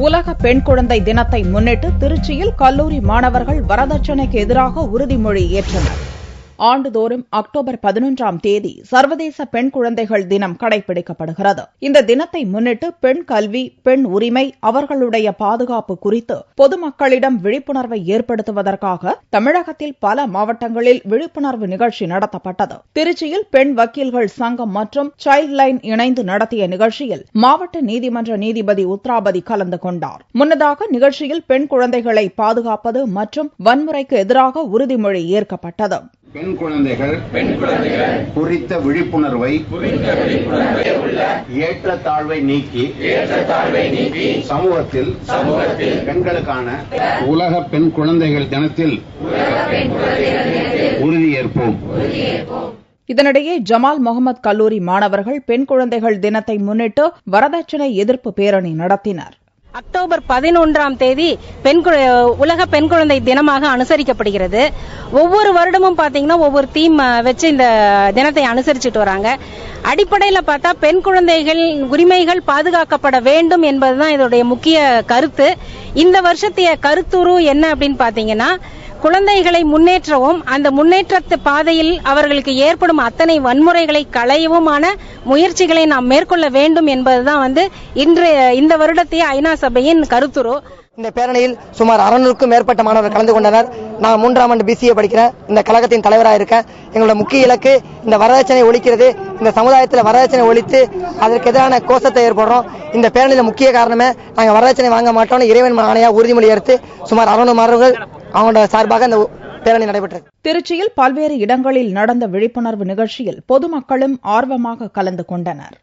உலக பெண் குழந்தை தினத்தை முன்னிட்டு திருச்சியில் கல்லூரி மாணவர்கள் வரதட்சணைக்கு எதிராக உறுதிமொழி ஏற்றனர். ஆண்டுதோறும் அக்டோபர் 11ஆம் தேதி சர்வதேச பெண் குழந்தைகள் தினம் கடைபிடிக்கப்படுகிறது. இந்த தினத்தை முன்னிட்டு பெண் கல்வி, பெண் உரிமை, அவர்களுடைய பாதுகாப்பு குறித்து பொதுமக்களிடம் விழிப்புணர்வை ஏற்படுத்துவதற்காக தமிழகத்தில் பல மாவட்டங்களில் விழிப்புணர்வு நிகழ்ச்சி நடத்தப்பட்டது. திருச்சியில் பெண் வக்கீல்கள் சங்கம் மற்றும் சைல்ட் லைன் இணைந்து நடத்திய நிகழ்ச்சியில் மாவட்ட நீதிமன்ற நீதிபதி உத்ராபதி கலந்து கொண்டார். முன்னதாக நிகழ்ச்சியில் பெண் குழந்தைகளை பாதுகாப்பது மற்றும் வன்முறைக்கு எதிராக உறுதிமொழி ஏற்கப்பட்டது. பெண் குழந்தைகள் குறித்த விழிப்புணர்வை ஏற்றத்தாழ்வை நீக்கி சமூகத்தில் பெண்களுக்கான உலக பெண் குழந்தைகள் தினத்தில் உறுதியேற்போம். இதனிடையே ஜமால் முகமது கல்லூரி மாணவர்கள் பெண் குழந்தைகள் தினத்தை முன்னிட்டு வரதட்சணை எதிர்ப்பு பேரணி நடத்தினர். அக்டோபர் 11ஆம் தேதி உலக பெண் குழந்தை தினமாக அனுசரிக்கப்படுகிறது. ஒவ்வொரு வருடமும் பாத்தீங்கன்னா ஒவ்வொரு தீம் வச்சு இந்த தினத்தை அனுசரிச்சுட்டு வராங்க. அடிப்படையில் பார்த்தா பெண் குழந்தைகள் உரிமைகள் பாதுகாக்கப்பட வேண்டும் என்பதுதான் இதோடைய முக்கிய கருத்து. இந்த வருஷத்திய கருத்துரு என்ன அப்படின்னு பாத்தீங்கன்னா, குழந்தைகளை முன்னேற்றவும் அந்த முன்னேற்றத்து பாதையில் அவர்களுக்கு ஏற்படும் அத்தனை வன்முறைகளை களையவுமான முயற்சிகளை நாம் மேற்கொள்ள வேண்டும் என்பதுதான் இந்த வருடத்திய ஐநா சபையின் கருத்துரு. இந்த பேரணியில் சுமார் 600க்கும் மேற்பட்ட மாணவர்கள் கலந்து கொண்டனர். நான் 3ஆம் ஆண்டு BCA படிக்கிறேன். இந்த கழகத்தின் தலைவராக இருக்கேன். எங்களோட முக்கிய இலக்கு இந்த வரதட்சணை ஒழிக்கிறது. இந்த சமுதாயத்தில் வரதட்சணை ஒழித்து அதற்கு எதிரான கோஷத்தை ஏற்படுறோம். இந்த பேரணியில் முக்கிய காரணமே நாங்கள் வரதட்சணை வாங்க மாட்டோம்னு இறைவன் ஆணையா உறுதிமொழி எடுத்து சுமார் 600 மாணவர்கள் அவங்களோட சார்பாக இந்த பேரணி நடைபெற்றது. திருச்சியில் பல்வேறு இடங்களில் நடந்த விழிப்புணர்வு நிகழ்ச்சியில் பொதுமக்களும் ஆர்வமாக கலந்து கொண்டனர்.